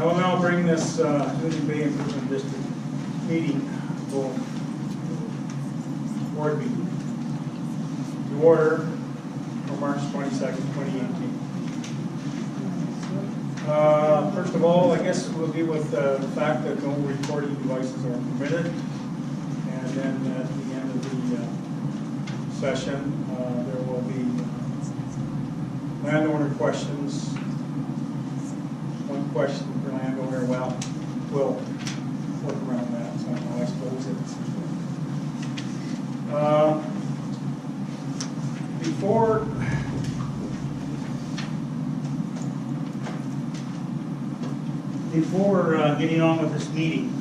I will now bring this Union Bay Improvement District meeting, board meeting, to order for March 22nd, 2018. First of all, I guess we'll deal with the fact that no recording devices are permitted. And then at the end of the session, there will be landowner questions. One question per landowner. Well, we'll work around that somehow, I suppose. Before getting on with this meeting,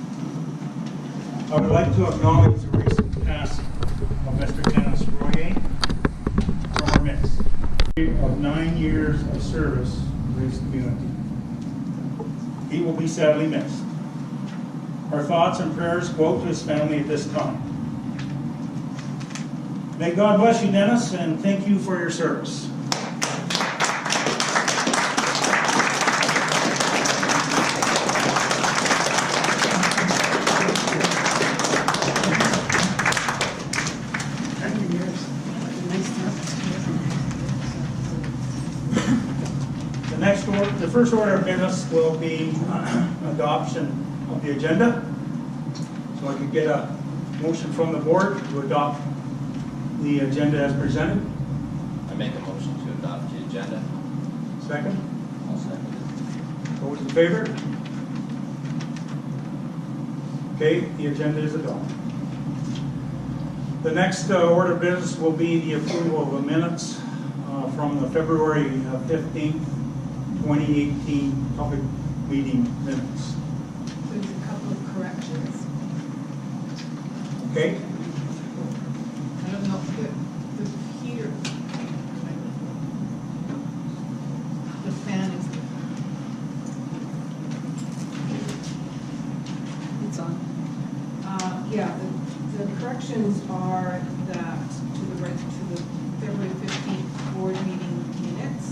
I would like to acknowledge the recent passing of Mr. Dennis Royer from our midst. Of 9 years of service to his community. He will be sadly missed. Our thoughts and prayers go out to his family at this time. May God bless you, Dennis, and thank you for your service. The first order of business will be adoption of the agenda. So I could get a motion from the board to adopt the agenda as presented. I make a motion to adopt the agenda. Second? I'll second it. Those in favor? Okay, the agenda is adopted. The next order of business will be the approval of the minutes from the February 15th, 2018 public meeting minutes. There's a couple of corrections. Okay. I don't know if the heater, the fan is, it's on. Yeah, the corrections are that to the February 15th board meeting minutes.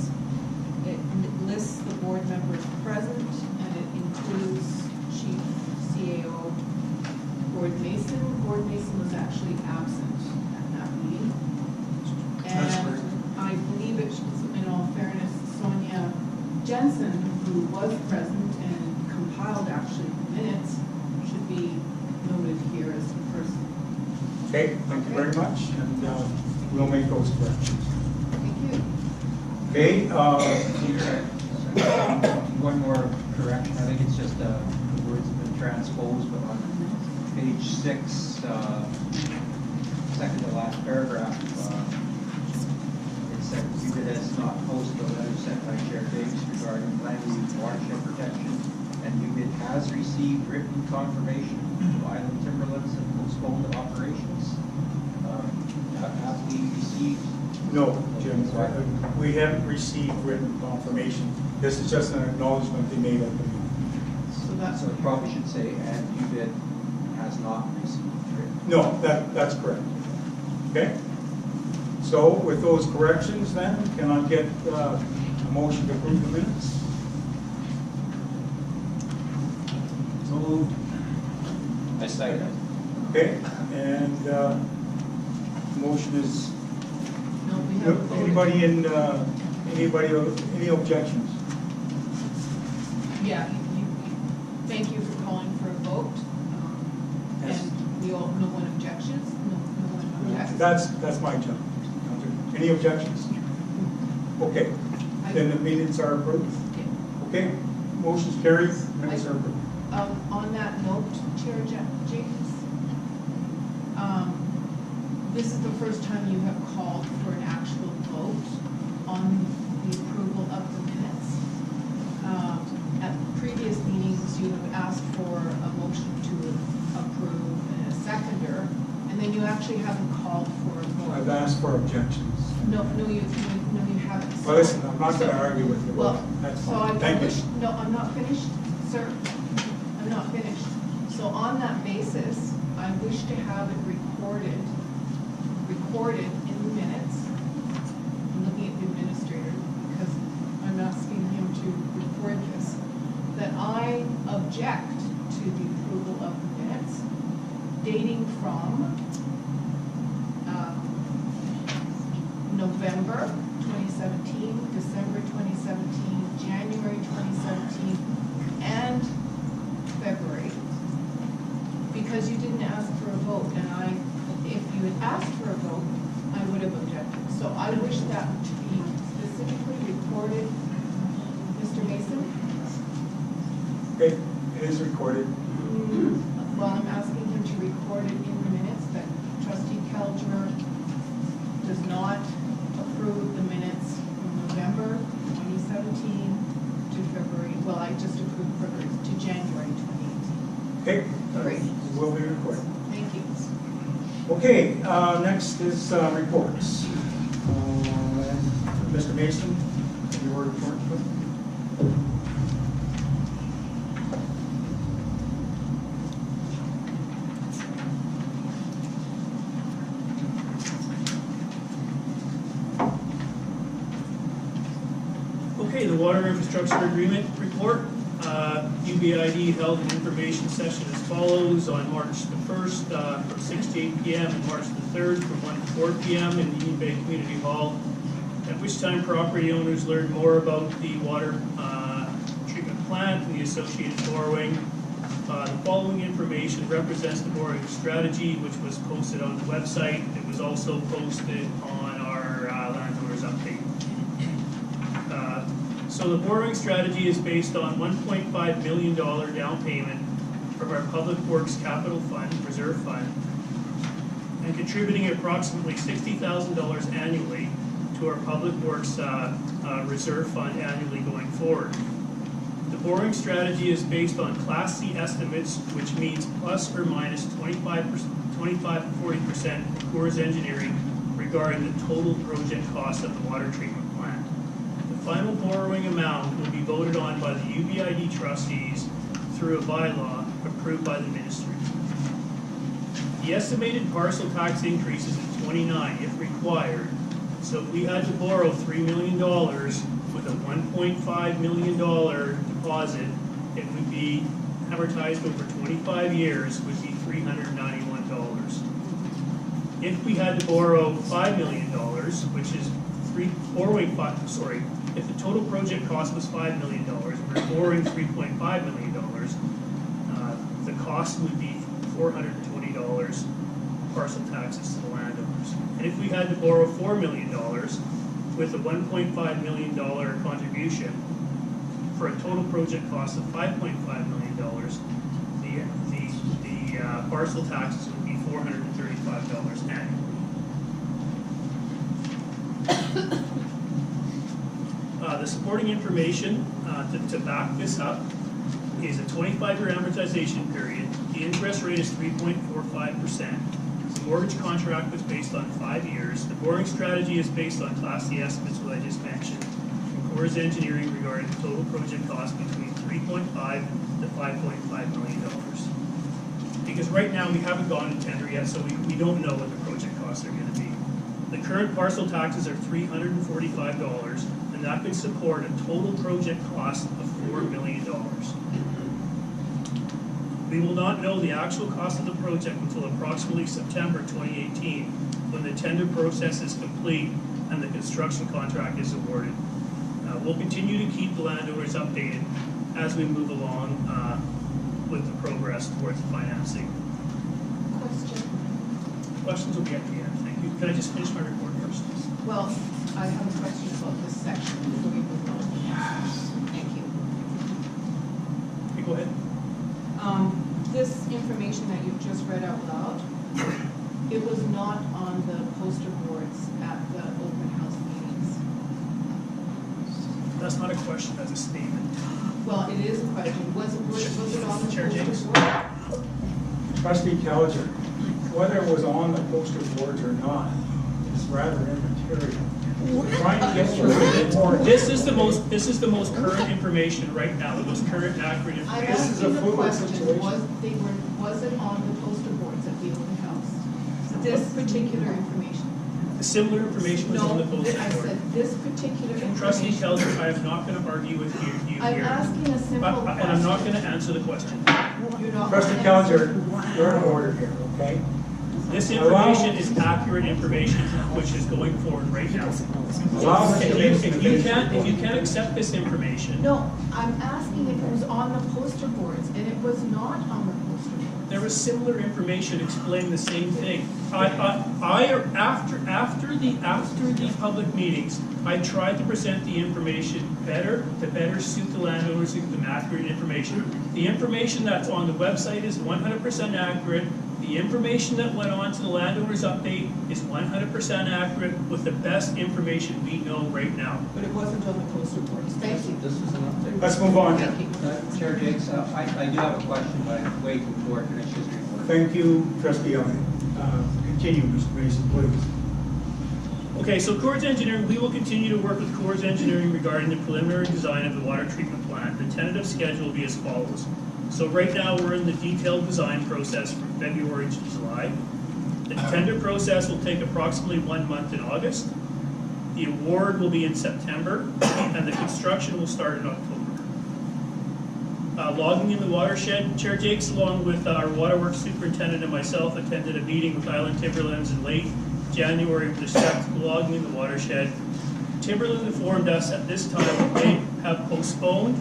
It lists the board members present, and it includes Chief CAO Gord Mason. Gord Mason was actually absent at that meeting. That's And correct. I believe it should, in all fairness, Sonia Jensen, who was present and compiled actually the minutes, should be noted here as the person. Okay, thank you very much, and we'll make those corrections. Thank you. Okay, one more correction. I think it's just the words have been transposed, but on page 6, second to last paragraph, it said UBID has not posted a letter sent by Chair Davis regarding land use watershed protection, and UBID has received written confirmation of island timberlands and postponed operations. Have we received? no, Jim, we haven't received written confirmation. This is just an acknowledgement they made at the meeting. So that's So it probably should say, and UBID has not received written. No, that's correct. Okay? So with those corrections then, can I get a motion to approve the minutes? So moved. I second it. Okay, and motion is, no, we haven't voted. any objections? Yeah, thank you for calling for a vote. Yes. And we all, no one objections? No one objects? That's my job. Any objections? Okay, then the minutes are approved. Okay, motion's carried, minutes are approved. On that note, Chair James, this is the first time you have called for an actual vote on the approval of the minutes. At previous meetings, you have asked for a motion to approve and a seconder, and then you actually haven't called for a vote. I've asked for objections. No, you haven't. Well, listen, I'm not going to argue with you. Well, That's so fine. I Thank wish, you. no, I'm not finished, sir. I'm not finished. So on that basis, I wish to have it recorded in the minutes. I'm looking at the administrator because I'm asking him to record this, that I recorded? Mr. Mason? Okay, it is recorded. Well, I'm asking him to record it in the minutes that trustee Kelger does not approve the minutes from November 2017 to February, well, I just approved February, to January 2018. Okay, Great. will be recorded. Thank you. Okay, next is reports. Mr. Mason, your report, please. Okay, the Water Infrastructure Agreement report. UBID held an information session as follows on March the 1st from 6 to 8 p.m. and March the 3rd from 1 to 4 p.m. in the Union Bay Community Hall, at which time property owners learned more about the water treatment plant and the associated borrowing. The following information represents the borrowing strategy, which was posted on the website. It was also posted on our landowners update. So the borrowing strategy is based on $1.5 million down payment from our Public Works Capital Fund, Reserve Fund, and contributing approximately $60,000 annually to our Public Works Reserve Fund annually going forward. The borrowing strategy is based on Class C estimates, which means plus or minus 25 to 40% from Coors Engineering regarding the total project cost of the water treatment plant. The final borrowing amount will be voted on by the UBID trustees through a bylaw approved by the ministry. The estimated parcel tax increase is at 29 if required. So if we had to borrow $3 million with a $1.5 million deposit, it would be amortized over 25 years, would be $391. If we had to borrow $5 million, which is if the total project cost was $5 million, we're borrowing $3.5 million, the cost would be $420 parcel taxes to the landowners. And if we had to borrow $4 million with a $1.5 million contribution for a total project cost of $5.5 million, the parcel taxes would be $435 annually. The supporting information to back this up is a 25-year amortization period. The interest rate is 3.45%. The mortgage contract was based on 5 years. The borrowing strategy is based on Class C estimates, what I just mentioned, from Coors Engineering regarding the total project cost between $3.5 to $5.5 million. Because right now we haven't gone to tender yet, so we don't know what the project costs are going to be. The current parcel taxes are $345, and that could support a total project cost of $4 million. We will not know the actual cost of the project until approximately September 2018, when the tender process is complete and the construction contract is awarded. We'll continue to keep the landowners updated as we move along with the progress towards the financing. Question? Questions will be at the end. Thank you. Can I just finish my report first? Well, I have a question about this section before we move on. Thank you. Okay, go ahead. This information that you've just read out loud, it was not on the poster boards at the open house meetings. That's not a question, that's a statement. Well, it is a question. Was it on the Chair poster James. board? Trustee Kelger, whether it was on the poster boards or not is rather immaterial. We're trying to get you a report. This is the most current information right now, the most current and accurate I'm information. This is a asking the fluid question, situation. was it on the poster boards at the open house? This particular information? The similar information was on the No, poster I board. said this particular information. Trustee Kelger, I am not going to argue with you here. I'm asking a simple question. And I'm not going to answer the question. You're not Trustee gonna Kelger, answer. you're in order here, okay? This information is accurate information which is going forward right now. Allow Mr. Mason to finish If you his can't accept this information, No, I'm asking if it was on the poster boards, and it was not on the poster poster board. There was similar information explaining the same thing. After the public meetings, I tried to present the information to better suit the landowners with some accurate information. The information that's on the website is 100% accurate. The information that went on to the landowners update is 100% accurate with the best information we know right now. But it wasn't on the poster boards. Thank you. This is an update. Let's move on. Thank you. Chair Jakes, I do have a question, but I'm way too short to finish his report. Thank you, trustee Elliott. Continue, Mr. Mason, please. Okay, so Coors Engineering, we will continue to work with Coors Engineering regarding the preliminary design of the water treatment plant. The tentative schedule will be as follows. So right now, we're in the detailed design process from February to July. The tender process will take approximately 1 month in August. The award will be in September, and the construction will start in October. Logging in the watershed, Chair Jakes, along with our waterworks superintendent and myself, attended a meeting with Island Timberlands in late January with respect to logging in the watershed. Timberland informed us at this time that they have postponed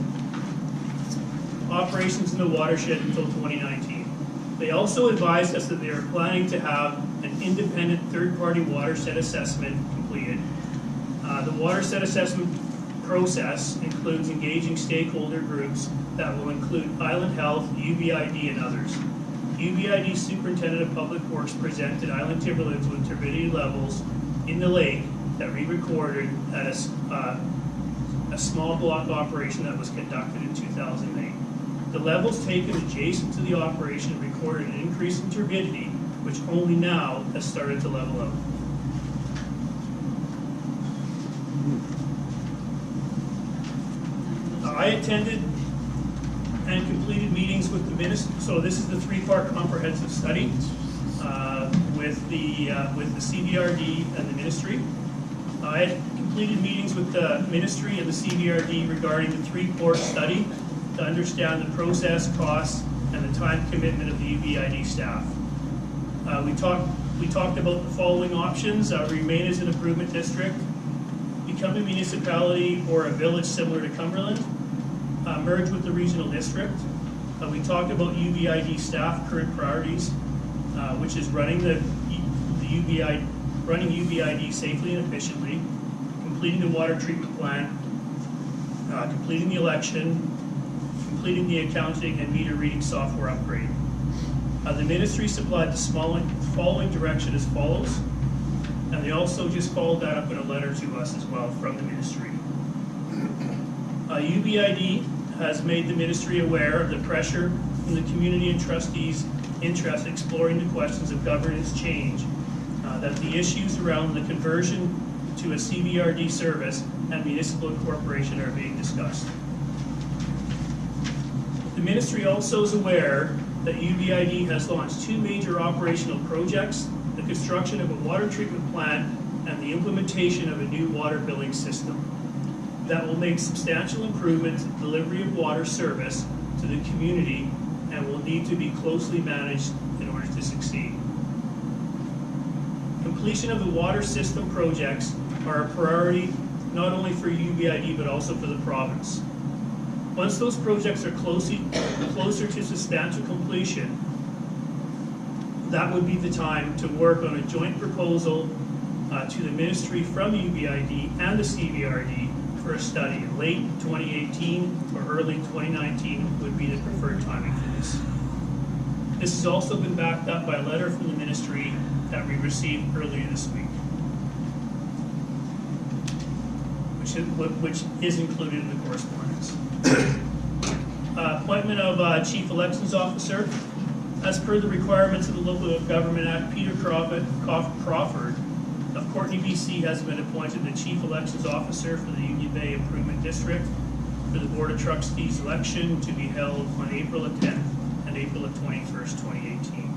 operations in the watershed until 2019. They also advised us that they are planning to have an independent third-party watershed assessment completed. The watershed assessment process includes engaging stakeholder groups that will include Island Health, UBID, and others. UBID Superintendent of Public Works presented Island Timberlands with turbidity levels in the lake that we recorded at a small block operation that was conducted in 2008. The levels taken adjacent to the operation recorded an increase in turbidity, which only now has started to level out. I attended and completed meetings with the ministry. So this is the 3-part comprehensive study with the CBRD and the ministry. I had completed meetings with the ministry and the CBRD regarding the 3-part study to understand the process, costs, and the time commitment of the UBID staff. We talked about the following options: remain as an improvement district, become a municipality or a village similar to Cumberland, merge with the regional district. We talked about UBID staff current priorities, which is running running UBID safely and efficiently, completing the water treatment plant, completing the election, completing the accounting and meter reading software upgrade. The ministry supplied the following direction as follows, and they also just followed that up in a letter to us as well from the ministry. UBID has made the ministry aware of the pressure from the community and trustees' interest in exploring the questions of governance change, that the issues around the conversion to a CBRD service and municipal incorporation are being discussed. The ministry also is aware that UBID has launched 2 major operational projects: the construction of a water treatment plant and the implementation of a new water billing system that will make substantial improvements in delivery of water service to the community and will need to be closely managed in order to succeed. Completion of the water system projects are a priority not only for UBID but also for the province. Once those projects are closer to substantial completion, that would be the time to work on a joint proposal to the ministry from UBID and the CBRD for a study. In late 2018 or early 2019 would be the preferred timing for this. This has also been backed up by a letter from the ministry that we received earlier this week, which is included in the correspondence. Appointment of Chief Elections Officer. As per the requirements of the Local Government Act, Peter Crawford of Courtenay, BC has been appointed the Chief Elections Officer for the Union Bay Improvement District for the Board of Trustees election to be held on April 10th and April 21st, 2018.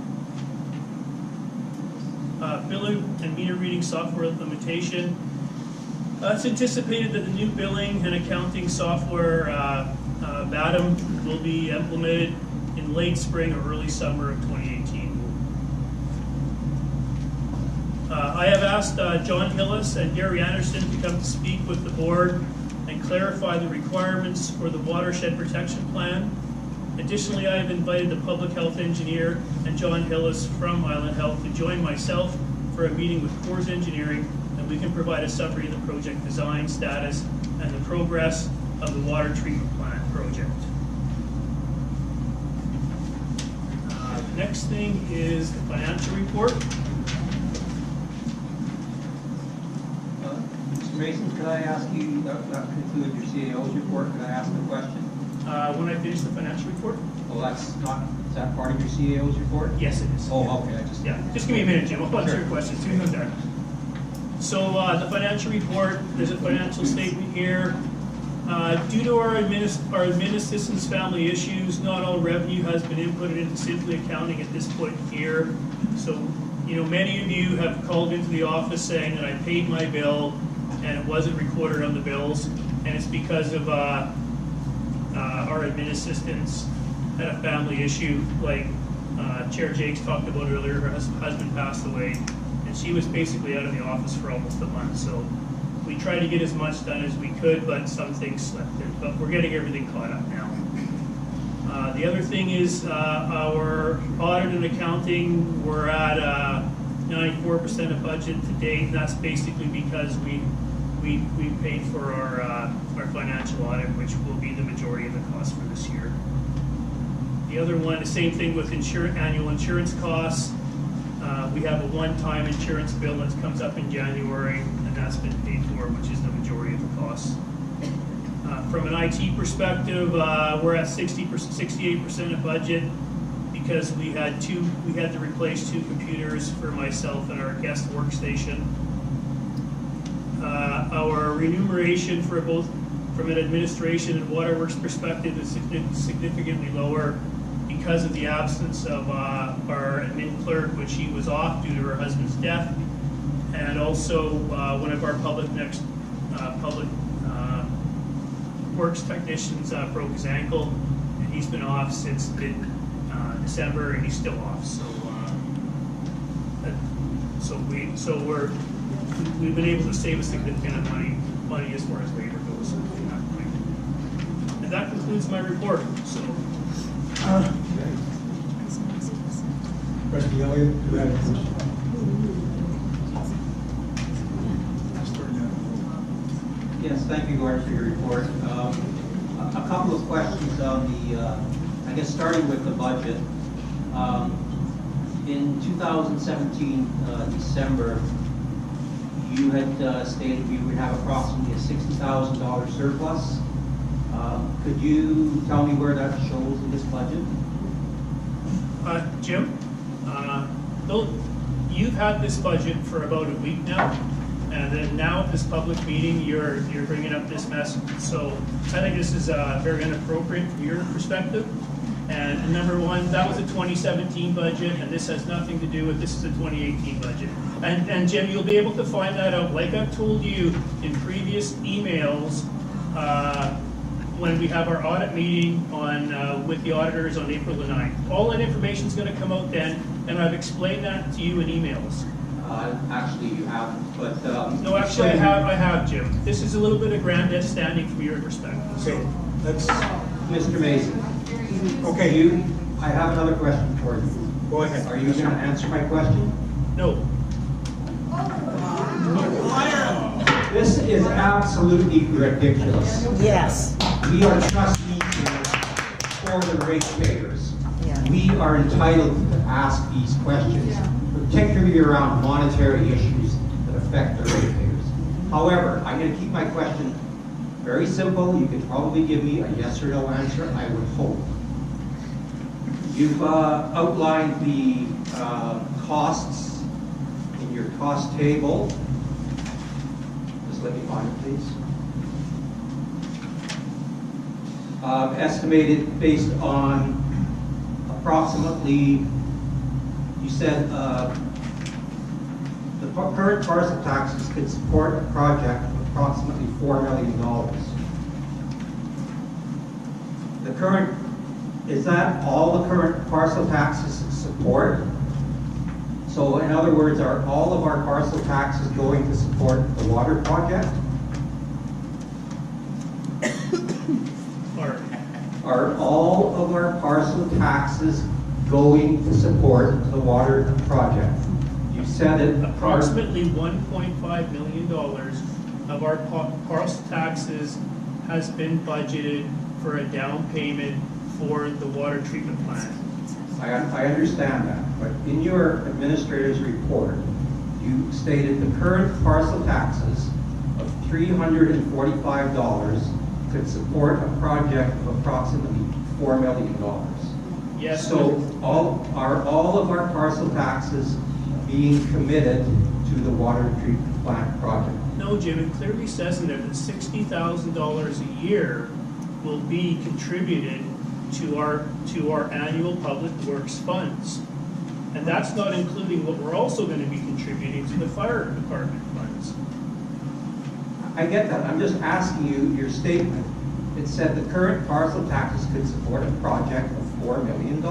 Billing and meter reading software implementation. It's anticipated that the new billing and accounting software, BADM, will be implemented in late spring or early summer of 2018. I have asked John Hillis and Gary Anderson to come to speak with the board and clarify the requirements for the watershed protection plan Additionally, I have invited the public health engineer and John Hillis from Island Health to join myself for a meeting with Coors Engineering, and we can provide a summary of the project design, status, and the progress of the water treatment plant project. The next thing is the financial report. Mr. Mason, could I ask you, that concludes your CAO's report, could I ask a question? When I finish the financial report? Well, that's not, is that part of your CAO's report? Yes, it is. Oh, okay, I just. Yeah, just give me a minute, Jim. I'll answer Sure. your questions. Soon as I'm done. So the financial report, there's a financial statement here. Due to our admin assistant's family issues, not all revenue has been inputted into Simply Accounting at this point here. So, you know, many of you have called into the office saying that I paid my bill and it wasn't recorded on the bills, and it's because of our admin assistants had a family issue, like Chair Jakes talked about earlier. Her husband passed away, and she was basically out of the office for almost a month. So we tried to get as much done as we could, but some things slipped in. But we're getting everything caught up now. The other thing is our audit and accounting, we're at 94% of budget to date, and that's basically because we paid for our financial audit, which will be the majority of the cost for this year. The other one, the same thing with annual insurance costs. We have a one-time insurance bill that comes up in January, and that's been paid for, which is the majority of the costs. From an IT perspective, we're at 68% of budget because we had to replace 2 computers for myself and our guest workstation. Our remuneration for both from an administration and waterworks perspective is significantly lower because of the absence of our admin clerk, which she was off due to her husband's death, and also one of our public works technicians broke his ankle, and he's been off since mid-December, and he's still off. We've been able to save a significant amount of money as far as labor goes from that point. And that concludes my report. So. Trustee Elliott, do you have a question? Yes, thank you, Gordon, for your report. A couple of questions on the, I guess starting with the budget. In 2017, December, you had stated you would have approximately a $60,000 surplus. Could you tell me where that shows in this budget? Jim, you've had this budget for about a week now, and then now at this public meeting, you're bringing up this mess. So I think this is very inappropriate from your perspective. And number one, that was a 2017 budget, and this has nothing to do with, this is a 2018 budget. And Jim, you'll be able to find that out, like I've told you in previous emails, when we have our audit meeting on with the auditors on April the 9th. All that information is going to come out then, and I've explained that to you in emails. Actually, you haven't, but... No, actually, I have, Jim. This is a little bit of grandstanding from your perspective. Okay, let's, Mr. Mason, okay, I have another question for you. go ahead. Are you going to answer my question? No. This is absolutely ridiculous. Yes. We are trustees for the ratepayers. Yeah. We are entitled to ask these questions, particularly around monetary issues that affect the ratepayers. However, I'm going to keep my question very simple. You could probably give me a yes or no answer, I would hope. You've outlined the costs in your cost table. Just let me find it, please. Estimated based on approximately, you said the current parcel taxes could support a project of approximately $4 million. The current, is that all the current parcel taxes support? So in other words, are all of our parcel taxes going to support the water project? Are all all of our parcel taxes going to support the water project? You said it. Approximately $1.5 million of our parcel taxes has been budgeted for a down payment for the water treatment plant. I understand that, but in your administrator's report, you stated the current parcel taxes of $345 could support a project of approximately $4 million. Yes. So are all of our parcel taxes being committed to the water treatment plant project? No, Jim, it clearly says in there that $60,000 a year will be contributed to our annual public works funds. And that's not including what we're also going to be contributing to the fire department funds. I get that. I'm just asking you your statement. It said the current parcel taxes could support a project of $4 million.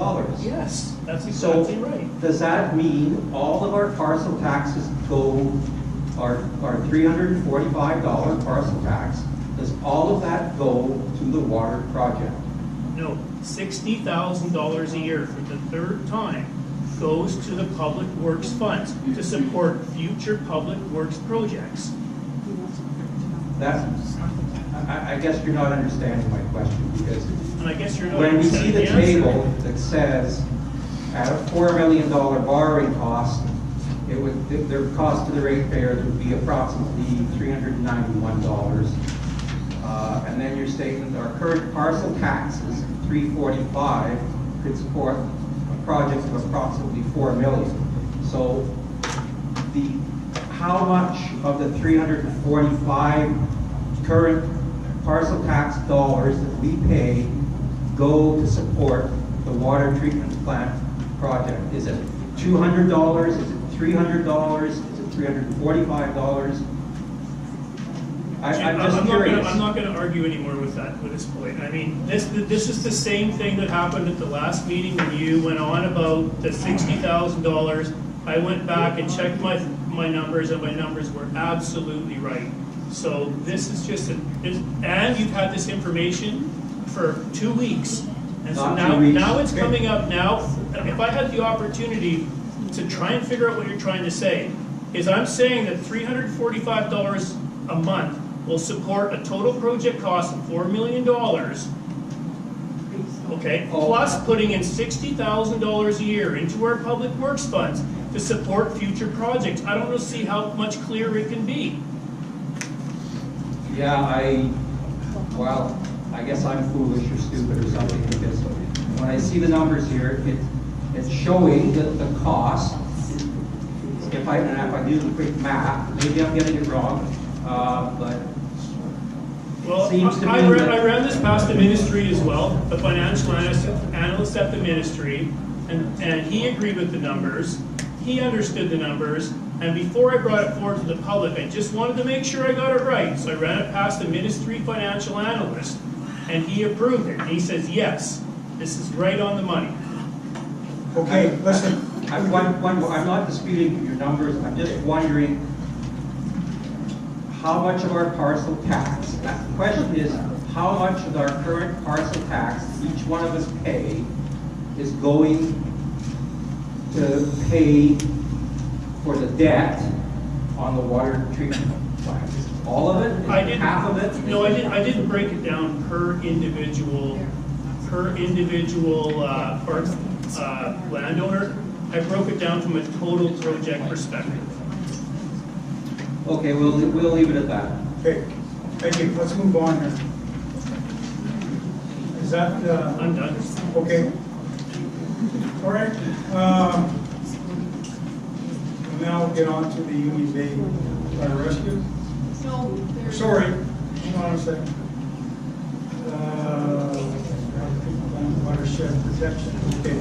Yes, that's exactly So, right. does that mean all of our parcel taxes go, our $345 parcel tax, does all of that go to the water project? No, $60,000 a year for the third time goes to the public works funds to support future public works projects. I guess you're not understanding my question, because And I guess you're not when we see understanding the the answer. table that says at a $4 million borrowing cost, it would, the cost to the ratepayers would be approximately $391. And then your statement, our current parcel taxes, $345, could support a project of approximately $4 million. So how much of the $345 current parcel tax dollars that we pay go to support the water treatment plant project? Is it $200? Is it $300? Is it $345? I'm just curious. I'm not going to argue anymore with that at this point. I mean, this is the same thing that happened at the last meeting when you went on about the $60,000. I went back and checked my numbers, and my numbers were absolutely right. So this is just and you've had this information for 2 weeks, and so Not 2 weeks. now it's coming up now. If I had the opportunity to try and figure out what you're trying to say, is I'm saying that $345 a month will support a total project cost of $4 million, okay, plus putting in $60,000 a year into our public works funds to support future projects. I don't see how much clearer it can be. Yeah, I guess I'm foolish or stupid or something, because when I see the numbers here, it's showing that the cost, if I do the quick math, maybe I'm getting it wrong, but Well, seems to I me that- ran this past the ministry as well, the financial analyst at the ministry, and he agreed with the numbers. He understood the numbers, and before I brought it forward to the public, I just wanted to make sure I got it right. So I ran it past the ministry financial analyst, and he approved it. He says, yes, this is right on the money. Okay, listen. I'm not disputing your numbers, I'm just wondering how much of our parcel tax, the question is, how much of our current parcel tax each one of us pay is going to pay for the debt on the water treatment plant? Is it all of it? Is I it didn't, half of it? no, I didn't break it down per individual landowner. I broke it down from a total project perspective. Okay, we'll leave it at that. Okay, thank you. Let's move on here. Is that, I'm done. okay? All right. We'll now get on to the UBID Fire Rescue. No, there's. Sorry, hang on a second. Watershed protection, okay.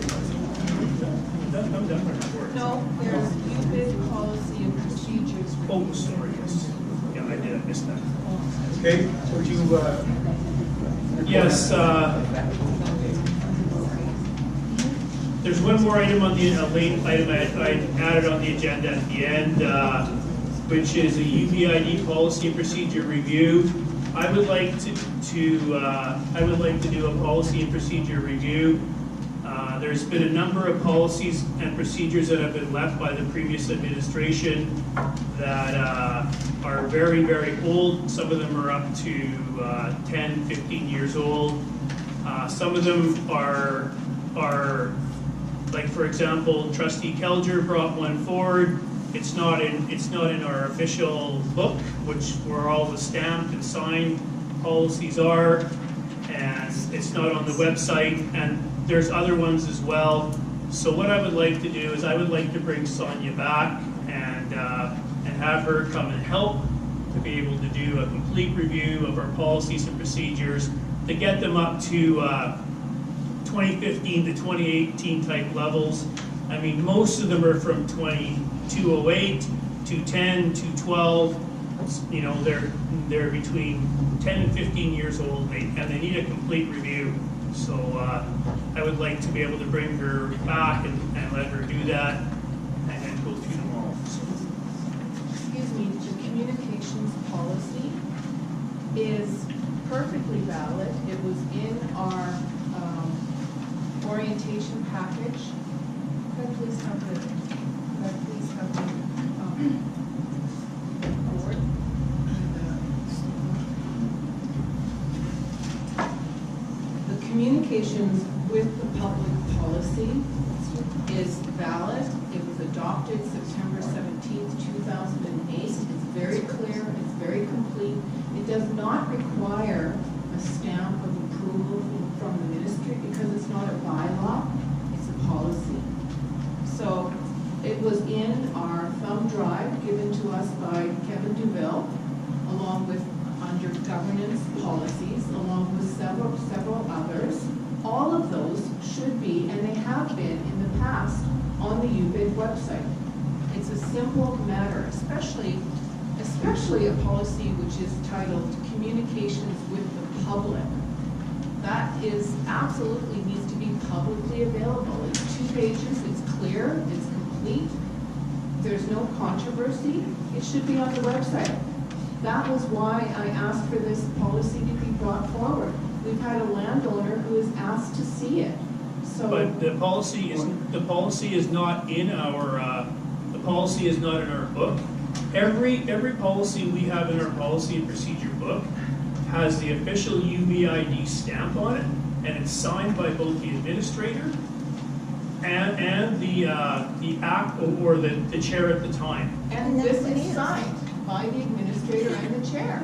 I'm done my report. No, there's UBID policy and procedures. Oh, sorry, yes. Yeah, I did, I missed that. Okay, would you, Yes, there's one more item on the, late item I added on the agenda at the end, which is a UBID policy and procedure review. I would like to do a policy and procedure review. There's been a number of policies and procedures that have been left by the previous administration that are very, very old. Some of them are up to 10, 15 years old. Some of them are like, for example, Trustee Kelger brought one forward. It's not in our official book, where all the stamped and signed policies are, and it's not on the website, and there's other ones as well. So what I would like to do is I would like to bring Sonia back and have her come and help to be able to do a complete review of our policies and procedures to get them up to 2015 to 2018 type levels. I mean, most of them are from 208, 210, 212. You know, they're between 10 and 15 years old, and they need a complete review. So I would like to be able to bring her back and let her do that and then go through them all. So. Excuse me, the communications policy is perfectly valid. It was in our orientation package. Could I please have the board? The communications with the public policy is valid. It was adopted September 17th, 2008. It's very clear, it's very complete. It does not require a stamp of approval from the ministry because it's not a bylaw, it's a policy. So it was in our thumb drive given to us by Kevin Duville, along with under governance policies, along with several others. All of those should be, and they have been in the past, on the UBID website. It's a simple matter, especially a policy which is titled Communications with the Public. That is absolutely needs to be publicly available. It's 2 pages, it's clear, it's complete. There's no controversy. It should be on the website. That was why I asked for this policy to be brought forward. We've had a landowner who has asked to see it. So, But the policy is not in our book. Every policy we have in our policy and procedure book has the official UBID stamp on it, and it's signed by both the administrator and the act or the chair at the time. and this is signed by the administrator and the chair.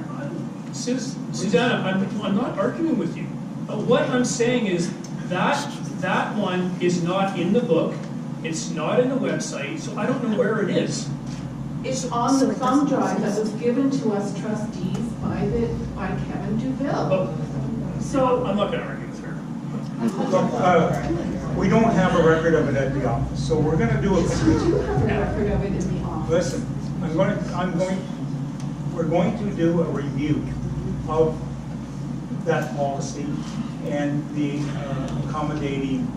Susanna, I'm not arguing with you. What I'm saying is that one is not in the book, it's not in the website, so I don't know where it is. It's on the thumb drive that was given to us trustees by Kevin Duville. Oh, So, I'm not gonna argue with her. Look, we don't have a record of it at the office, so we're gonna do we do it. have a record of it in the office. Listen, we're going to do a review of that policy and the accommodating.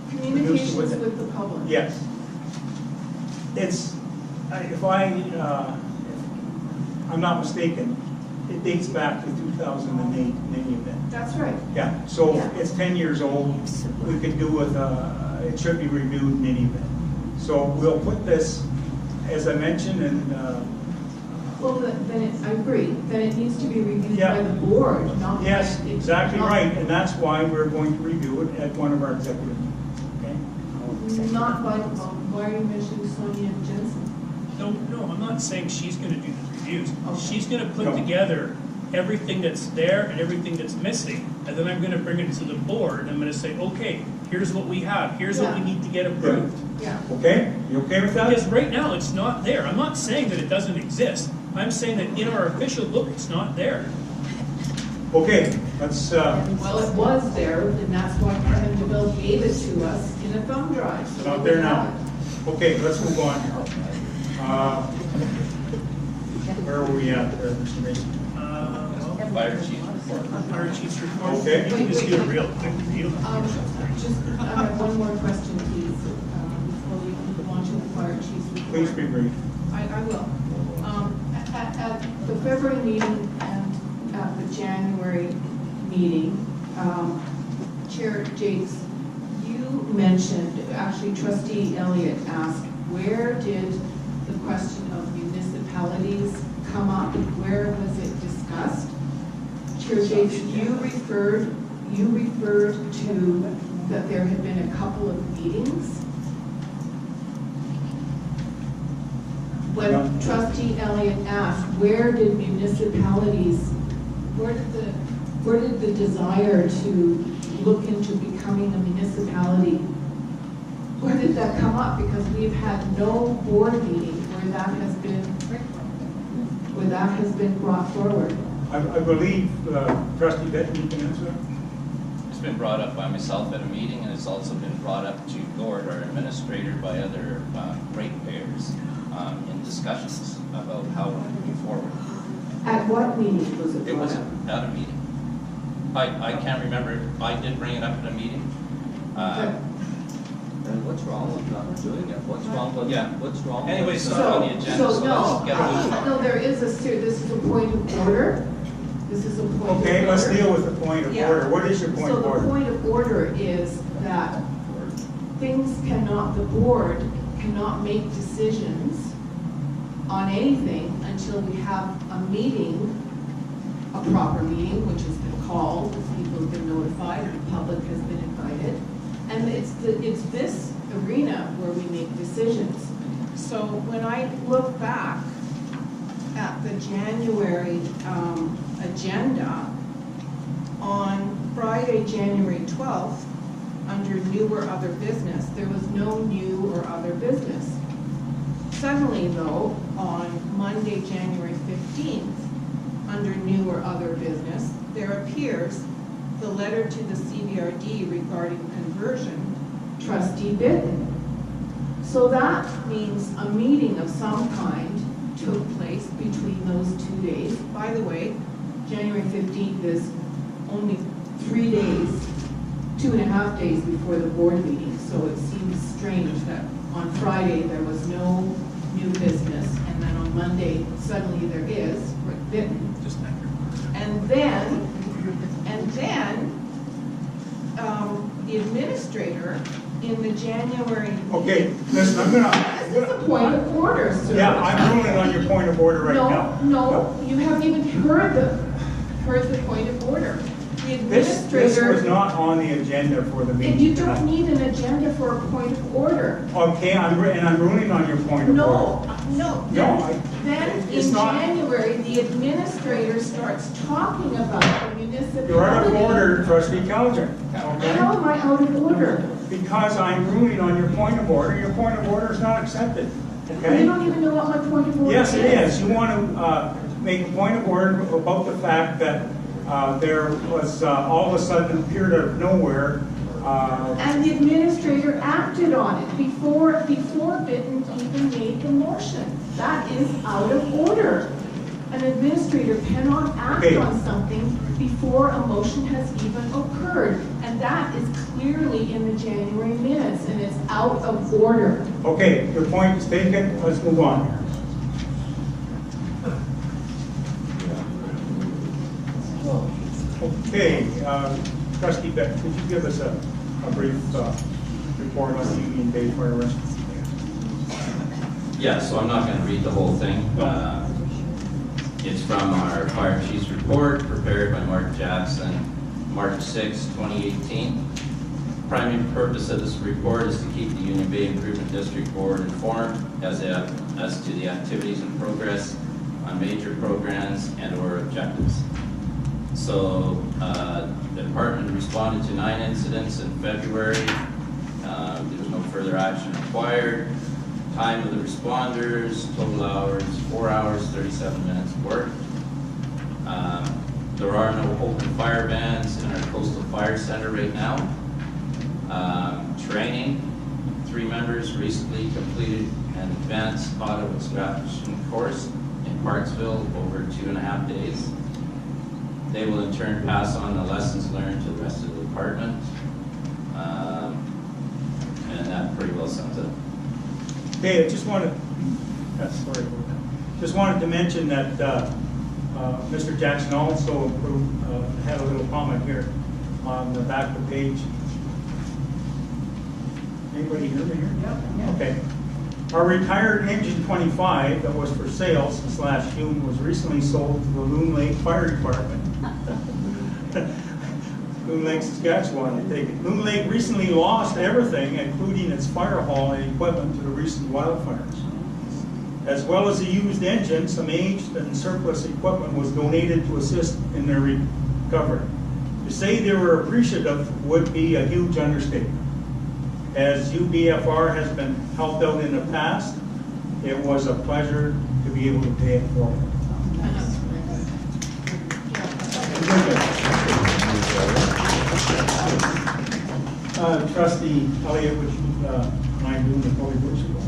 Communications with the public. Yes. It's, if I'm not mistaken, it dates back to 2008 in any event. That's right. Yeah, so Yeah. it's 10 years old. We could do with, it should be reviewed in any event. So we'll put this, as I mentioned, and Well, I agree, then it needs to be reviewed Yeah. by the board, not. yes, by- exactly not- right. And that's why we're going to review it at one of our executive meetings. Okay? Not by, why are you mentioning Sonia Jensen? No, I'm not saying she's gonna do the reviews. Okay. She's gonna put No. together everything that's there and everything that's missing, and then I'm gonna bring it to the board, and I'm gonna say, okay, here's what we have, here's what we Yeah. need to get approved. Yeah. Okay? You okay with that? Because right now, it's not there. I'm not saying that it doesn't exist. I'm saying that in our official book, it's not there. Okay, let's, Well, it was there, and that's why Kevin DeVille gave it to us in a thumb drive. it's so not we there have now. it. Okay, let's move on. Where are we at there, Mr. Mason? Fire chief report. Fire chief's report. Okay. We can just do a real quick review. I have one more question, please, before we move on to the fire chief's report. Please be brief. I will. At the February meeting and at the January meeting, Chair Jakes, you mentioned, actually Trustee Elliott asked, where did the question of municipalities come up? Where was it discussed? Chair Jakes, you referred to that there had been a couple of meetings. When Trustee Elliott asked, where did municipalities, where did the desire to look into becoming a municipality, where did that come up? Because we've had no board meeting where that has been brought forward. I believe Trustee Benton, you can answer that. It's been brought up by myself at a meeting, and it's also been brought up to Gord, our administrator, by other ratepayers in discussions about how we're moving forward. At what meeting was it It brought was up? at a meeting. I can't remember. I did bring it up at a meeting. And what's wrong with not doing it? What's wrong with, Yeah. what's wrong? Anyway, with so on the agenda, so let's get moving on. No, there is this is a point of order. This is a point of order. Okay, let's deal with the point of Yeah. order. What is your point of So the order? point of order is that the board cannot make decisions on anything until we have a meeting, a proper meeting, which has been called, people have been notified, the public has been invited. And it's this arena where we make decisions. So when I look back at the January agenda, on Friday, January 12th, under new or other business, there was no new or other business. Suddenly though, on Monday, January 15th, under new or other business, there appears the letter to the CBRD regarding conversion, Trustee Bitten. So that means a meeting of some kind took place between those 2 days. By the way, January 15th is only 3 days, 2.5 days before the board meeting, so it seems strange that on Friday there was no new business, and then on Monday suddenly there is, Rick Bitten. And then the administrator in the January. Okay, listen, I'm gonna. This is a point of order, sir. Yeah, I'm ruling on your point of order right now. No, you haven't even heard the point of order. The This administrator. was not on the agenda for the And meeting you don't tonight. need an agenda for a point of order. Okay, I'm ruling on your point of order. No. Then it's in not- January, the administrator starts talking about the municipality. You're out of order, Trustee Caliger. How Okay? am I out of order? Because I'm ruling on your point of order. Your point of order is not accepted. You Okay? don't even know what my point of order is. Yes, it is. You want to make a point of order about the fact that there was all of a sudden appeared out of nowhere. And the administrator acted on it before Bitten even made the motion. That is out of order. An administrator cannot act Okay. on something before a motion has even occurred. And that is clearly in the January minutes, and it's out of order. Okay, your point is taken. Let's move on. Okay, Trustee Beck, could you give us a brief report on the Union Bay Fire Rescue? Yeah, so I'm not going to read the whole thing. It's from our fire chief's report prepared by Mark Jackson, March 6, 2018. Primary purpose of this report is to keep the Union Bay Improvement District Board informed as to the activities and progress on major programs and/or objectives. So the department responded to 9 incidents in February. There was no further action required. Time of the responders, total hours, 4 hours, 37 minutes work. There are no open fire bans in our coastal fire center right now. Training, 3 members recently completed an advanced auto extraction course in Parksville over 2.5 days. They will in turn pass on the lessons learned to the rest of the department. And that pretty well sums it up. Okay, I just wanted to mention that Mr. Jackson also had a little comment here on the back of the page. Anybody hear me here? Yeah. Okay. Our retired engine 25 that was for sale since last June was recently sold to the Loon Lake Fire Department. Loon Lake, Saskatchewan, I take it. Loon Lake recently lost everything, including its fire hall and equipment to the recent wildfires. As well as a used engine, some aged and surplus equipment was donated to assist in their recovery. To say they were appreciative would be a huge understatement. As UBFR has been helped out in the past, it was a pleasure to be able to pay it forward. Trustee Elliott, would you mind doing the public works report?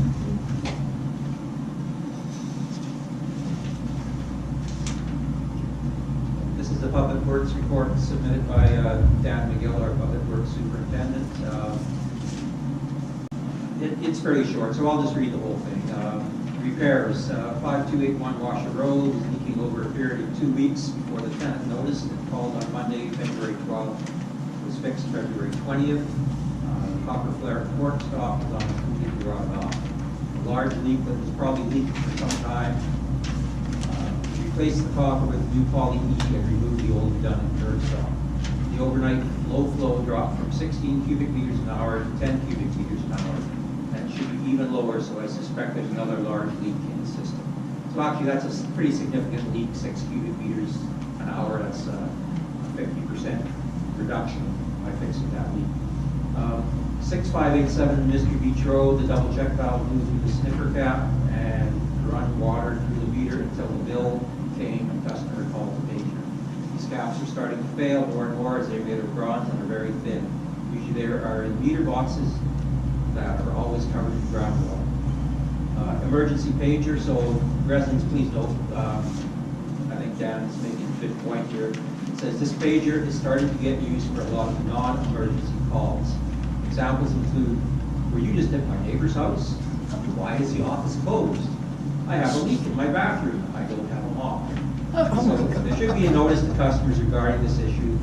This is the Public Works report submitted by Dan McGill, our Public Works Superintendent. It's fairly short, so I'll just read the whole thing. Repairs, 5281 Washer Road is leaking over a period of 2 weeks before the tenant noticed. It called on Monday, February 12th. It was fixed February 20th. Copper flare port stop was on completely rotted off. A large leak that was probably leaking for some time. Replaced the copper with new poly E and removed the old redundant curb stop. The overnight low flow dropped from 16 cubic meters an hour to 10 cubic meters an hour. That should be even lower, so I suspect there's another large leak in the system. So actually, that's a pretty significant leak, 6 cubic meters an hour. That's a 50% reduction by fixing that leak. 6587 Mr. Beach Road, the double check valve moved through the sniffer cap and run water through the meter until the bill came and customer called the pager. These caps are starting to fail more and more as they're made of bronze and are very thin. Usually there are in meter boxes that are always covered in groundwater. Emergency pager, so residents please note, I think Dan is making a good point here. It says this pager is starting to get used for a lot of non-emergency calls. Examples include, were you just at my neighbor's house? Why is the office closed? I have a leak in my bathroom. I don't have a mop. So there should be a notice to customers regarding this issue.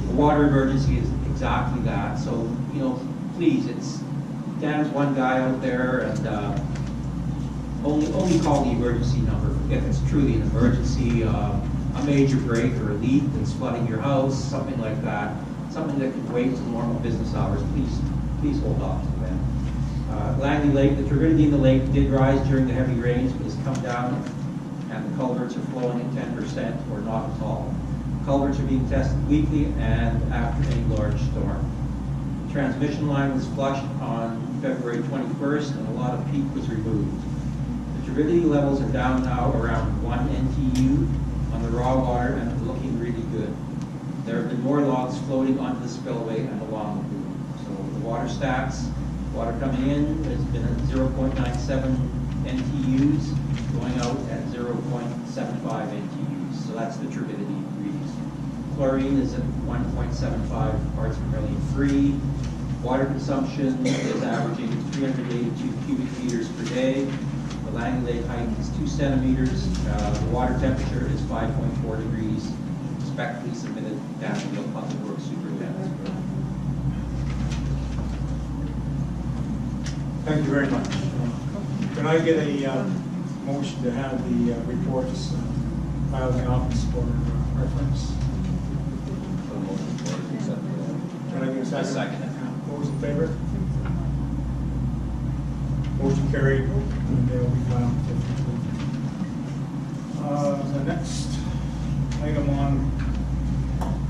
A water emergency is exactly that. So, you know, please, Dan's one guy out there, and only call the emergency number if it's truly an emergency, a major break or a leak that's flooding your house, something like that. Something that can wait until normal business hours. Please hold off to them. Langley Lake, the turbidity in the lake did rise during the heavy rains, but has come down, and the culverts are flowing at 10% or not at all. Culverts are being tested weekly and after any large storm. The transmission line was flushed on February 21st, and a lot of peat was removed. The turbidity levels are down now around 1 NTU on the raw water, and it's looking really good. There have been more logs floating onto the spillway and along the boom. So the water stats, water coming in has been at 0.97 NTUs, going out at 0.75 NTUs. So that's the turbidity readings. Chlorine is at 1.75 parts per million free. Water consumption is averaging 382 cubic meters per day. The Langley Lake height is 2 centimeters. The water temperature is 5.4 degrees. Respectfully submitted, National Public Works Superintendent. Thank you very much. Can I get a motion to have the reports filed in the office for reference? Can I get a second? Second. Those in favor? Motion carried, and they'll be filed. The next item on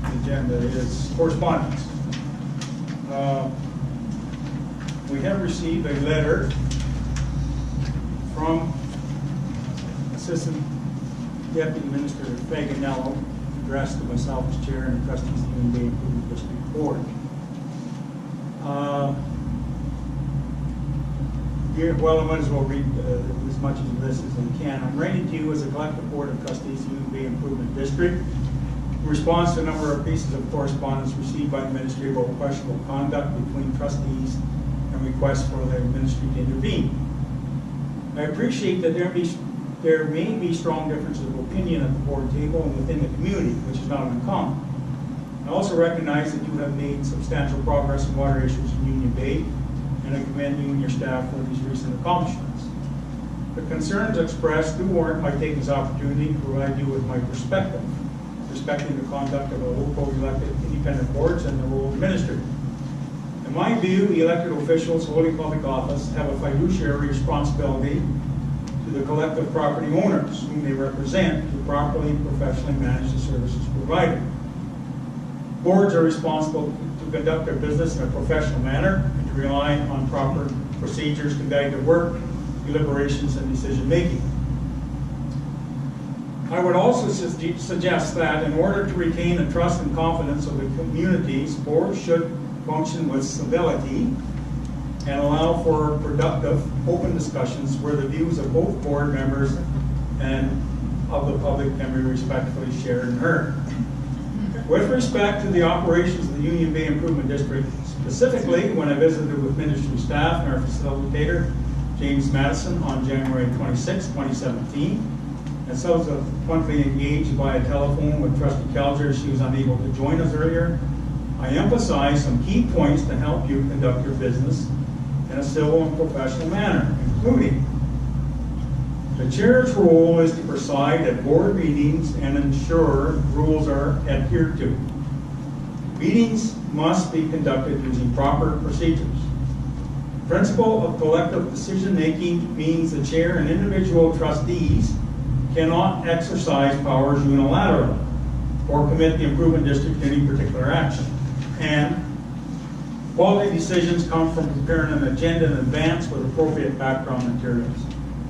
the agenda is correspondence. We have received a letter from Assistant Deputy Minister Faganello addressed to myself as chair and the trustees of the UBID Improvement District Board. Well, I might as well read as much of this as I can. I'm writing to you as a collective board of trustees of the UBID Improvement District in response to a number of pieces of correspondence received by the ministry about questionable conduct between trustees and requests for the ministry to intervene. I appreciate that there there may be strong differences of opinion at the board table and within the community, which is not uncommon. I also recognize that you have made substantial progress in water issues in Union Bay, and I commend you and your staff for these recent accomplishments. The concerns expressed do warrant my taking this opportunity to provide you with my perspective, respecting the conduct of our local elected independent boards and the role of administrator. In my view, the elected officials holding public office have a fiduciary responsibility to the collective property owners whom they represent to properly and professionally manage the services provided. Boards are responsible to conduct their business in a professional manner and to rely on proper procedures to guide their work, deliberations, and decision-making. I would also suggest that in order to retain the trust and confidence of the communities, boards should function with civility and allow for productive, open discussions where the views of both board members and of the public can be respectfully shared and heard. With respect to the operations of the Union Bay Improvement District, specifically when I visited with ministry staff and our facilitator, James Madison, on January 26, 2017, and subsequently engaged via telephone with Trustee Kelger as she was unable to join us earlier, I emphasized some key points to help you conduct your business in a civil and professional manner, including the chair's role is to preside at board meetings and ensure rules are adhered to. Meetings must be conducted using proper procedures. The principle of collective decision-making means the chair and individual trustees cannot exercise powers unilaterally or commit the improvement district to any particular action. And quality decisions come from preparing an agenda in advance with appropriate background materials,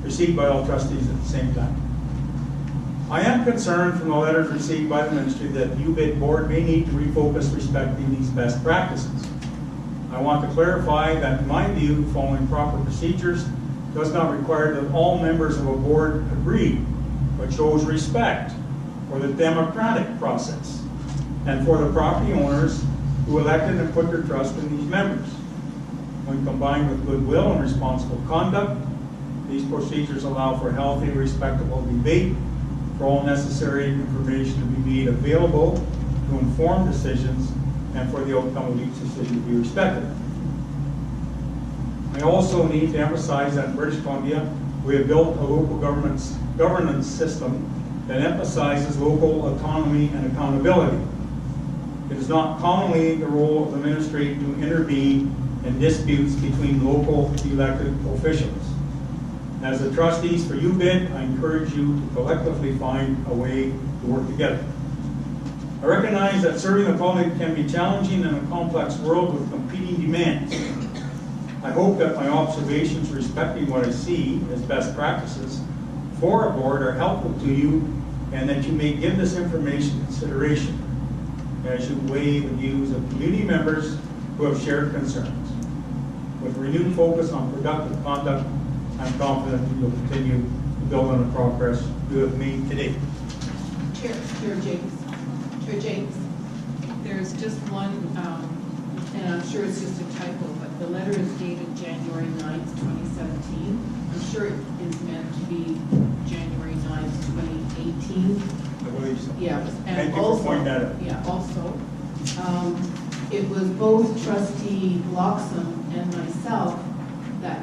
received by all trustees at the same time. I am concerned from the letters received by the ministry that UBID board may need to refocus respecting these best practices. I want to clarify that in my view, following proper procedures does not require that all members of a board agree, but shows respect for the democratic process and for the property owners who elected and put their trust in these members. When combined with goodwill and responsible conduct, these procedures allow for healthy, respectable debate, for all necessary information to be made available to inform decisions, and for the outcome of each decision to be respected. I also need to emphasize that in British Columbia, we have built a local governance system that emphasizes local autonomy and accountability. It is not commonly the role of the ministry to intervene in disputes between local elected officials. As the trustees for UBID, I encourage you to collectively find a way to work together. I recognize that serving the public can be challenging in a complex world with competing demands. I hope that my observations respecting what I see as best practices for a board are helpful to you, and that you may give this information consideration as you weigh the views of community members who have shared concerns. With renewed focus on productive conduct, I'm confident that you'll continue to build on the progress you have made today. Chair James, there's just one, and I'm sure it's just a typo, but the letter is dated January 9th, 2017. I'm sure it is meant to be January 9th, 2018. I believe so. Yeah, and Thank you also, for pointing that out. yeah, also, it was both Trustee Bloxham and myself that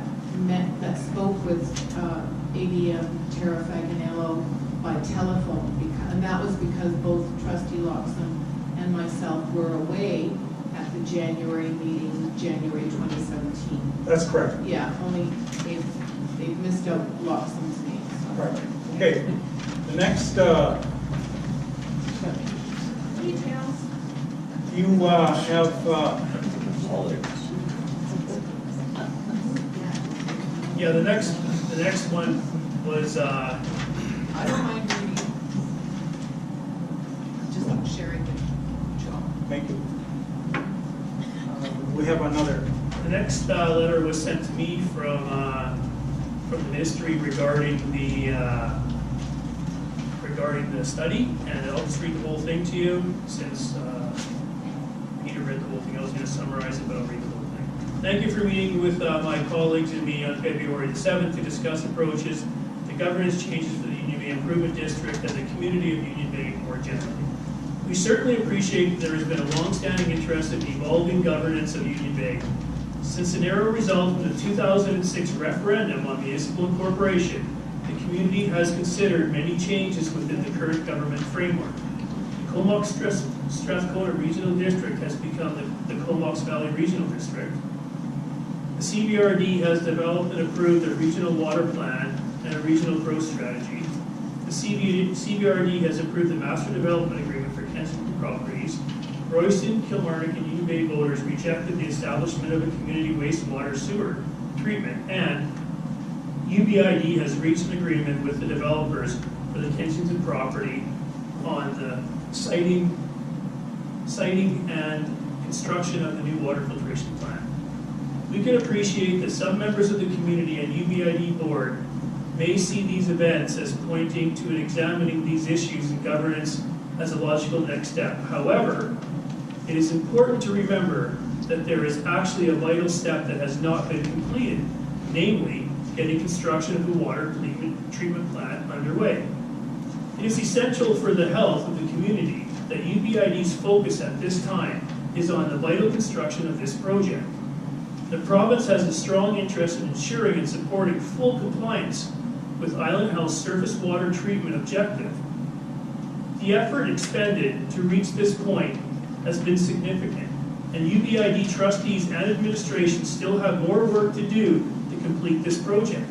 spoke with ADM Tara Faganello by telephone, and that was because both Trustee Bloxham and myself were away at the January meeting, January 2017. That's correct. Yeah, only they've missed out Bloxham's name. So. Right. Okay. The next Details. you have Yeah, the next one was, I don't mind reading. Just sharing the job. thank you. We have another. the next letter was sent to me from the ministry regarding the study, and I'll just read the whole thing to you since Peter read the whole thing. I was going to summarize it, but I'll read the whole thing. Thank you for meeting with my colleagues and me on February the 7th to discuss approaches to the governance changes for the Union Bay Improvement District and the community of Union Bay more generally. We certainly appreciate that there has been a long-standing interest in the evolving governance of Union Bay. Since the narrow result of the 2006 referendum on municipal incorporation, the community has considered many changes within the current government framework. The Comox-Strathcona Regional District has become the Comox Valley Regional District. The CBRD has developed and approved a regional water plan and a regional growth strategy. The CBRD has approved the Master Development Agreement for Kensington properties. Royston, Kilmarnock, and Union Bay voters rejected the establishment of a community wastewater sewer treatment, and UBID has reached an agreement with the developers for the Kensington property on the siting and construction of the new water filtration plant. We can appreciate that some members of the community and UBID board may see these events as pointing to and examining these issues in governance as a logical next step. However, it is important to remember that there is actually a vital step that has not been completed, namely getting construction of the water treatment plant underway. It is essential for the health of the community that UBID's focus at this time is on the vital construction of this project. The province has a strong interest in ensuring and supporting full compliance with Island Health's surface water treatment objective. The effort expended to reach this point has been significant, and UBID trustees and administration still have more work to do to complete this project.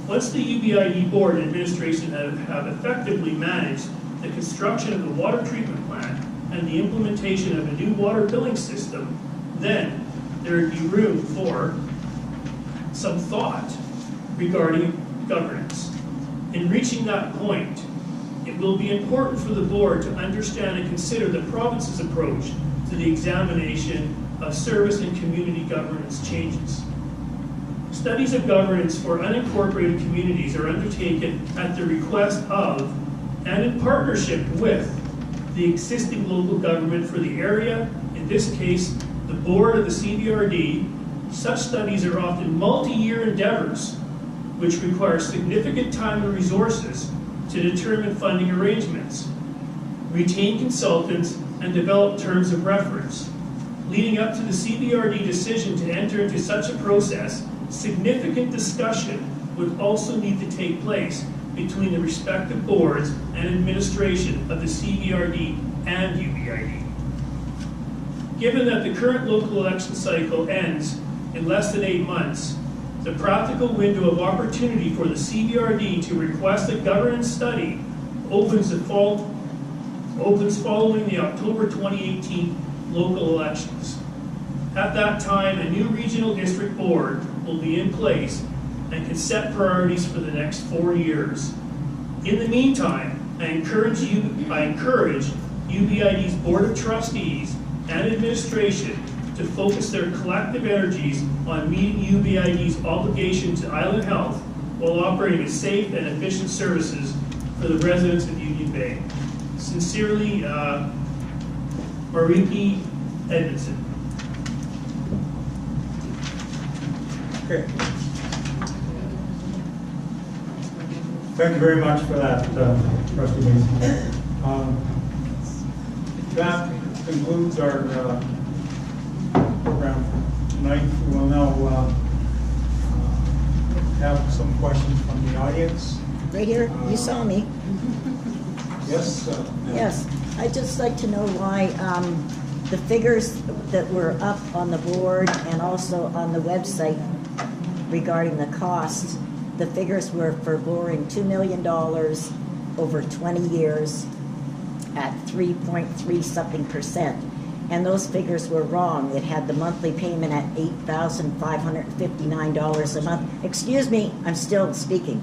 Once the UBID board and administration have effectively managed the construction of the water treatment plant and the implementation of a new water billing system, then there would be room for some thought regarding governance. In reaching that point, it will be important for the board to understand and consider the province's approach to the examination of service and community governance changes. Studies of governance for unincorporated communities are undertaken at the request of and in partnership with the existing local government for the area, in this case, the board of the CBRD. Such studies are often multi-year endeavors which require significant time and resources to determine funding arrangements, retain consultants, and develop terms of reference. Leading up to the CBRD decision to enter into such a process, significant discussion would also need to take place between the respective boards and administration of the CBRD and UBID. Given that the current local election cycle ends in less than 8 months, the practical window of opportunity for the CBRD to request a governance study opens following the October 2018 local elections. At that time, a new regional district board will be in place and can set priorities for the next 4 years. In the meantime, I encourage UBID's Board of Trustees and administration to focus their collective energies on meeting UBID's obligation to Island Health while operating safe and efficient services for the residents of Union Bay. Sincerely, Mariki Edmondson. Okay. Thank you very much for that, Trustee Mason. That concludes our program for tonight. We will now have some questions from the audience. Right here, you saw me. Yes? Yes, I'd just like to know why the figures that were up on the board and also on the website regarding the costs, the figures were for boring $2 million over 20 years at 3.3 something %. And those figures were wrong. It had the monthly payment at $8,559 a month. Excuse me, I'm still speaking.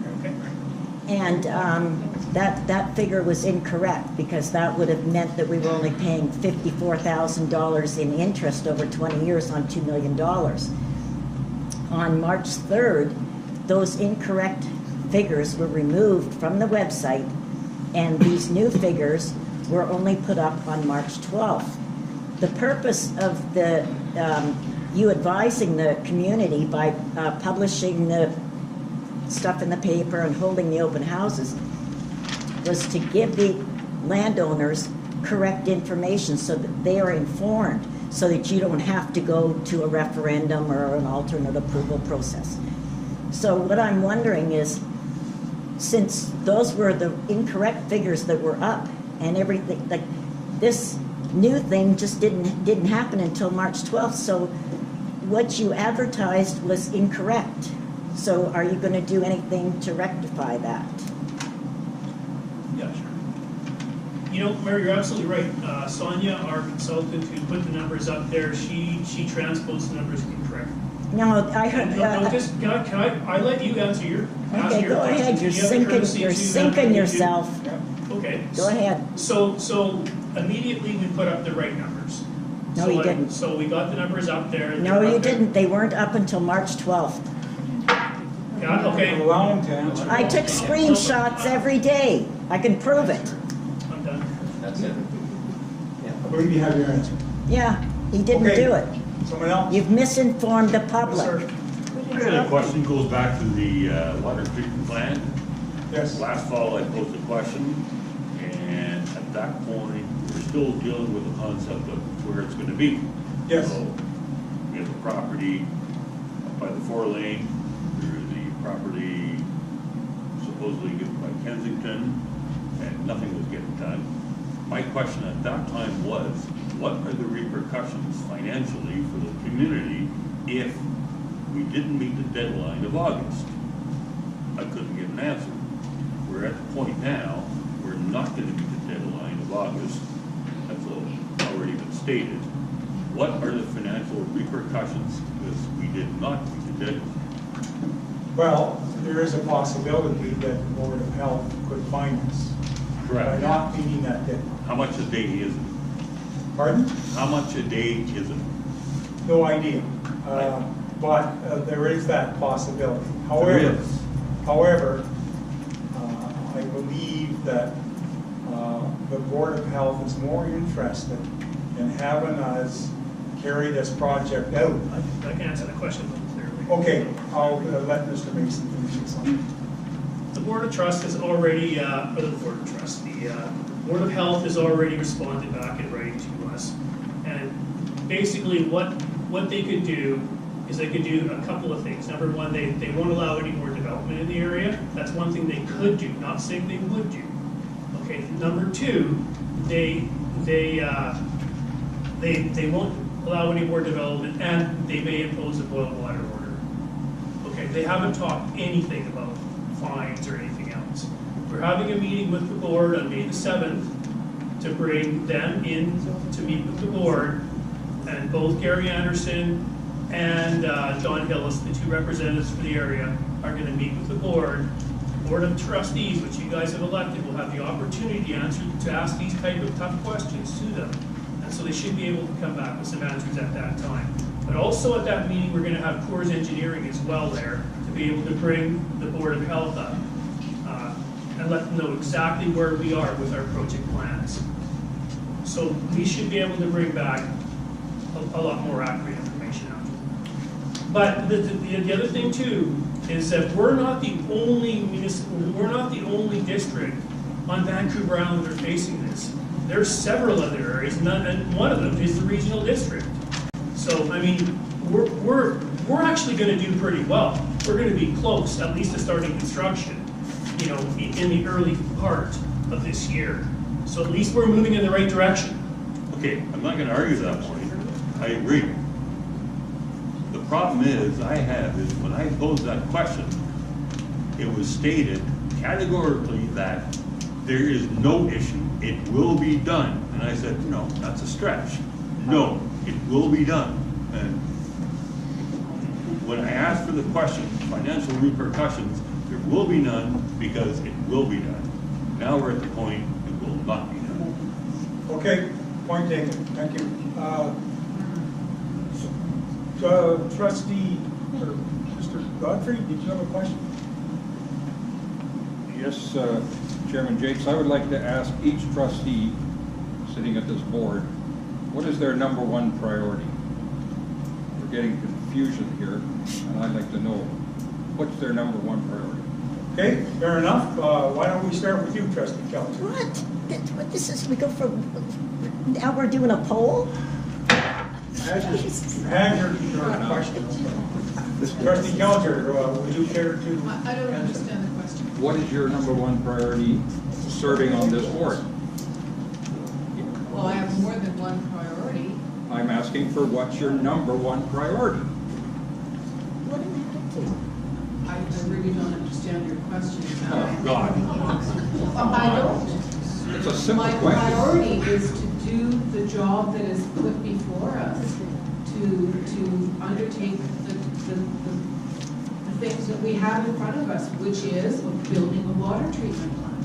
And that figure was incorrect because that would have meant that we were only paying $54,000 in interest over 20 years on $2 million. On March 3rd, those incorrect figures were removed from the website, and these new figures were only put up on March 12th. The purpose of you advising the community by publishing the stuff in the paper and holding the open houses was to give the landowners correct information so that they are informed, so that you don't have to go to a referendum or an alternate approval process. So what I'm wondering is, since those were the incorrect figures that were up and everything, like this new thing just didn't happen until March 12th, so what you advertised was incorrect. So are you going to do anything to rectify that? Yeah, sure. You know, Mary, you're absolutely right. Sonia, our consultant who put the numbers up there, she transposed the numbers incorrect. No, I heard. No, just, can I let you answer your Okay, go question. ahead. You're You have the courtesy to sinking do- yourself. Okay. Go ahead. So immediately we put up the right numbers. No, So you I- didn't. So we got the numbers up there. No, They're you up there. didn't. They weren't up until March 12th. Yeah, okay. Allow him to answer. I took screenshots every day. I can prove it. I'm done. That's it. I believe you have your answer. Yeah, he didn't Okay. do it. Someone else? You've misinformed the Yes, public. sir. The question goes back to the water treatment plant. Yes. Last fall, I posed a question, and at that point, we're still dealing with the concept of where it's gonna be. Yes. So, we have the property up by the 4-lane, there's the property supposedly given by Kensington, and nothing was getting done. My question at that time was, what are the repercussions financially for the community if we didn't meet the deadline of August? I couldn't get an answer. We're at the point now, we're not gonna meet the deadline of August. That's already been stated. What are the financial repercussions because we did not meet the deadline? Well, there is a possibility that the Board of Health could fine us by Correct. not meeting that deadline. How much a day is it? Pardon? How much a day is it? No idea. But there is that possibility. There is. However, I believe that the Board of Health is more interested in having us carry this project out. I can answer the question a little clearly. Okay, I'll let Mr. Mason finish his on. The Board of Trust has already, or the Board of Trust, the Board of Health has already responded back in writing to us. And basically what they could do is they could do a couple of things. Number one, they won't allow any more development in the area. That's one thing they could do, not saying they would do. Okay, number two, they won't allow any more development, and they may impose a boil water order. Okay, they haven't talked anything about fines or anything else. We're having a meeting with the board on May the 7th to bring them in to meet with the board, and both Gary Anderson and John Hillis, the two representatives for the area, are going to meet with the board. Board of Trustees, which you guys have elected, will have the opportunity to ask these type of tough questions to them. And so they should be able to come back with some answers at that time. But also at that meeting, we're going to have Coors Engineering as well there to be able to bring the Board of Health up and let them know exactly where we are with our project plans. So we should be able to bring back a lot more accurate information out. But the other thing too is that we're not the only district on Vancouver Island that are facing this. There's several other areas, and one of them is the regional district. So I mean, we're actually going to do pretty well. We're going to be close, at least to starting construction, you know, in the early part of this year. So at least we're moving in the right direction. Okay, I'm not gonna argue that point. I agree. The problem is, when I posed that question, it was stated categorically that there is no issue, it will be done. And I said, no, that's a stretch. No, it will be done. And when I asked for the question, financial repercussions, there will be none because it will be done. Now we're at the point, it will not be done. Okay, point taken. Thank you. Trustee, or Mr. Godfrey, did you have a question? Yes, Chairman Jakes, I would like to ask each trustee sitting at this board, what is their number one priority? We're getting confusion here, and I'd like to know what's their number one priority? Okay, fair enough. Why don't we start with you, trustee Kelcher? What this is, we go for, now we're doing a poll? Have your question. Trustee Kelcher, would you care to? I don't understand the question. What is your number one priority serving on this board? Well, I have more than one priority. I'm asking for what's your number one priority? What an attitude. I really don't understand your question. Oh, God. I don't. It's a simple My question. priority is to do the job that is put before us, to undertake the things that we have in front of us, which is building a water treatment plant.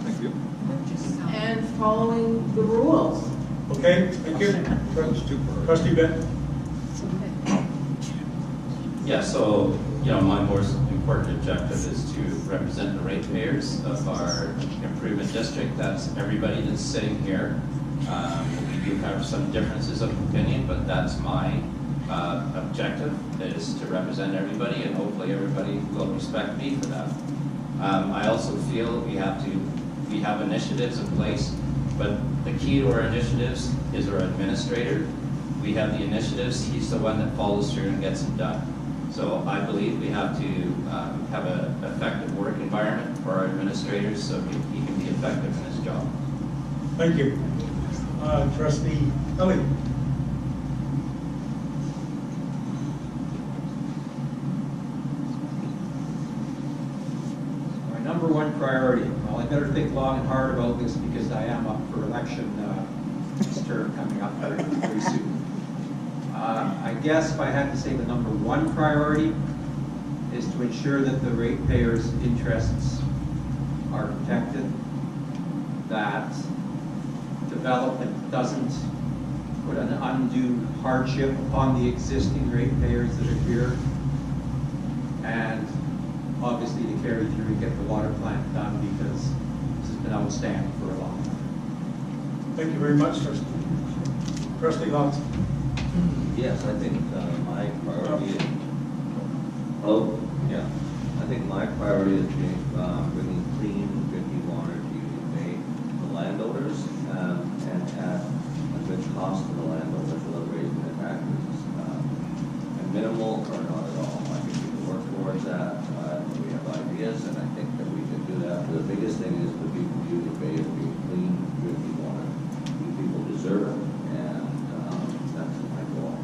Thank you. And following the rules. Okay, thank you. That's two priorities. Trustee Benton? Yeah, so, you know, my most important objective is to represent the ratepayers of our improvement district. That's everybody that's sitting here. We do have some differences of opinion, but that's my objective, is to represent everybody, and hopefully everybody will respect me for that. I also feel we have initiatives in place, but the key to our initiatives is our administrator. We have the initiatives, he's the one that follows through and gets them done. So I believe we have to have an effective work environment for our administrators so he can be effective in his job. Thank you. Trustee Elliott? My number one priority, well, I better think long and hard about this because I am up for election this term coming up very soon. I guess if I had to say the number one priority is to ensure that the ratepayers' interests are protected, that development doesn't put an undue hardship upon the existing ratepayers that are here, and obviously to carry through and get the water plant done because this has been outstanding for a long time. Thank you very much, Trustee. Trustee Lawson? Yes, I think my priority is, I think my priority is bringing clean drinking water to Union Bay to the landowners, and at a good cost to the landowners without raising their taxes. And minimal or not at all. I think we can work towards that. We have ideas, and I think that we can do that. The biggest thing is the people of Union Bay is being clean drinking water. You people deserve it, and that's my goal.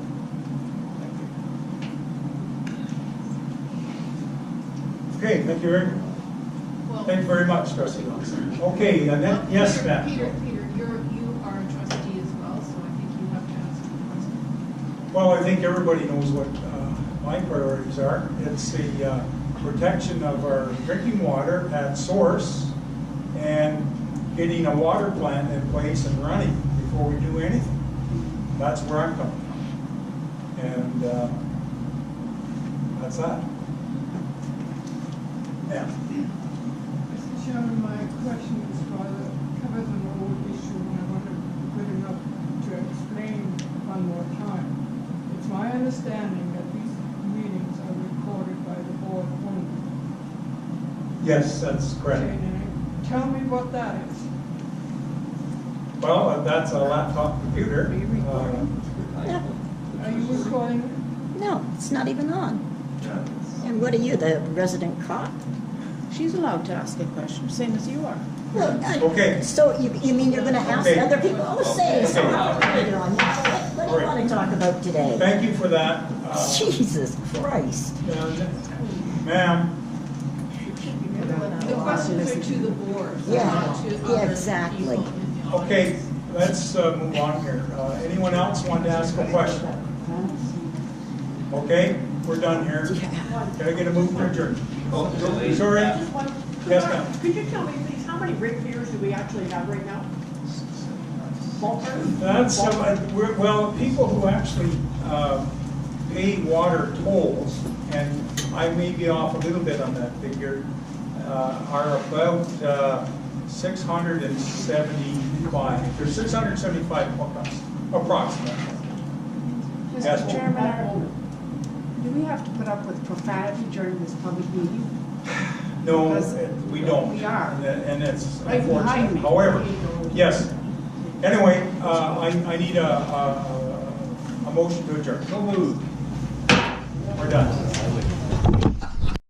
Thank you. Okay, thank you very much. Well, Thank you very much, Trustee Lawson. Okay, Annette, yes, ma'am. Peter, you are a trustee as well, so I think you have to answer the question. Well, I think everybody knows what my priorities are. It's the protection of our drinking water at source and getting a water plant in place and running before we do anything. That's where I'm coming from. And that's that. Yeah. Mr. Chairman, my question is rather covers an old issue, and I wonder if it's good enough to explain one more time. It's my understanding that these meetings are recorded by the board only. Yes, that's correct. Okay, now tell me what that is. Well, that's a laptop computer. Are you recording? Are you recording? No, it's not even on. And what are you, the resident cop? She's allowed to ask a question, same as you are. Okay. So you mean you're gonna ask Okay. other people? Oh, say, so Okay. what do you want to talk about today? Thank you for that. Jesus Christ. Ma'am, The questions are to the board, Yeah, not to yeah, other exactly. people. okay, let's move on here. Anyone else want to ask a question? Okay, we're done here. Can I get a move to adjourn? Sorry? Just one- Yes, ma'am. Could you tell me, please, how many ratepayers do we actually have right now? Ballpark? That's, well, people who actually pay water tolls, and I may be off a little bit on that figure, are about 675. There's 675 approximately. Yes. Mr. Chairman, do we have to put up with profanity during this public meeting? No, Because we don't. we are. And it's Right behind unfortunate. me. However, yes. Anyway, I need a motion to adjourn. So moved. We're done.